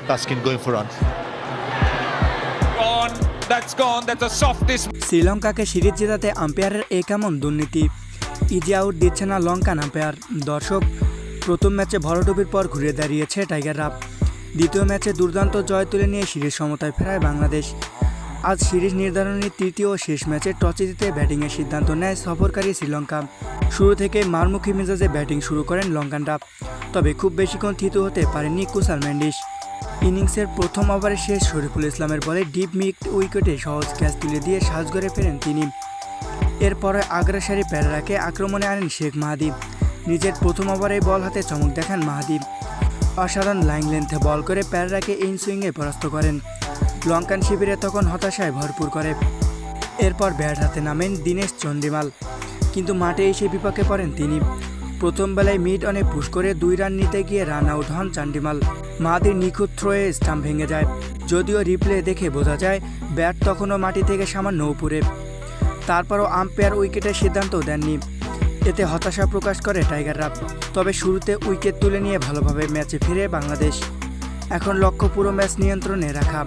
Baskin going for runs. Gone. That's gone. That's the softest. শ্রীলঙ্কাকে series জেতাতে আম্পায়ারের এ কেমন দুর্নীতি। ইজি আউট দিচ্ছে না লঙ্কান আম্পায়ার। দর্শক, প্রথম ম্যাচে ভরাডুবির পর ঘুরে দাঁড়িয়েছে টাইগাররা। দ্বিতীয় ম্যাচে দুর্দান্ত জয় তুলে নিয়ে সিরিজ সমতায় ফেরায় বাংলাদেশ। আজ সিরিজ নির্ধারণী তৃতীয় ও শেষ ম্যাচে টসে জিতে ব্যাটিংয়ের সিদ্ধান্ত নেয় সফরকারী শ্রীলঙ্কা। শুরু থেকে মারমুখী মেজাজে ব্যাটিং শুরু করেন লঙ্কানরা, তবে খুব বেশিক্ষণ থিতু হতে পারেননি কুসাল মেন্ডিস। ইনিংসের প্রথম ওভারে শেষ শরীফুল ইসলামের বলে ডিপ মিড উইকেটে সহজ ক্যাচ তুলে দিয়ে সাজঘরে ফেরেন তিনি। এরপরে আগ্রাসারি প্যারেরাকে আক্রমণে আনেন শেখ মাহাদি। নিজের প্রথম ওভারেই বল হাতে চমক দেখান মাহাদি। অসাধারণ লাইন লেন্থে বল করে প্যারেরাকে ইন সুইংয়ে পরাস্ত করেন। লঙ্কান শিবিরে তখন হতাশায় ভরপুর করে। এরপর ব্যাট হাতে নামেন দীনেশ চন্ডিমাল, কিন্তু মাঠে এসে বিপাকে পড়েন তিনি। প্রথম বেলায় মিড অনে পুশ করে 2 রান নিতে গিয়ে রান আউট হন চান্ডিমাল। মাহাদির নিখুঁত থ্রোয়ে স্টাম্প ভেঙে যায়। যদিও রিপ্লে দেখে বোঝা যায় ব্যাট তখনও মাটি থেকে সামান্য উপরে। তারপরও আম্পায়ার উইকেটের সিদ্ধান্ত দেননি। এতে হতাশা প্রকাশ করে টাইগাররা। তবে শুরুতে উইকেট তুলে নিয়ে ভালোভাবে ম্যাচে ফিরে বাংলাদেশ। এখন লক্ষ্য পুরো ম্যাচ নিয়ন্ত্রণে রাখা।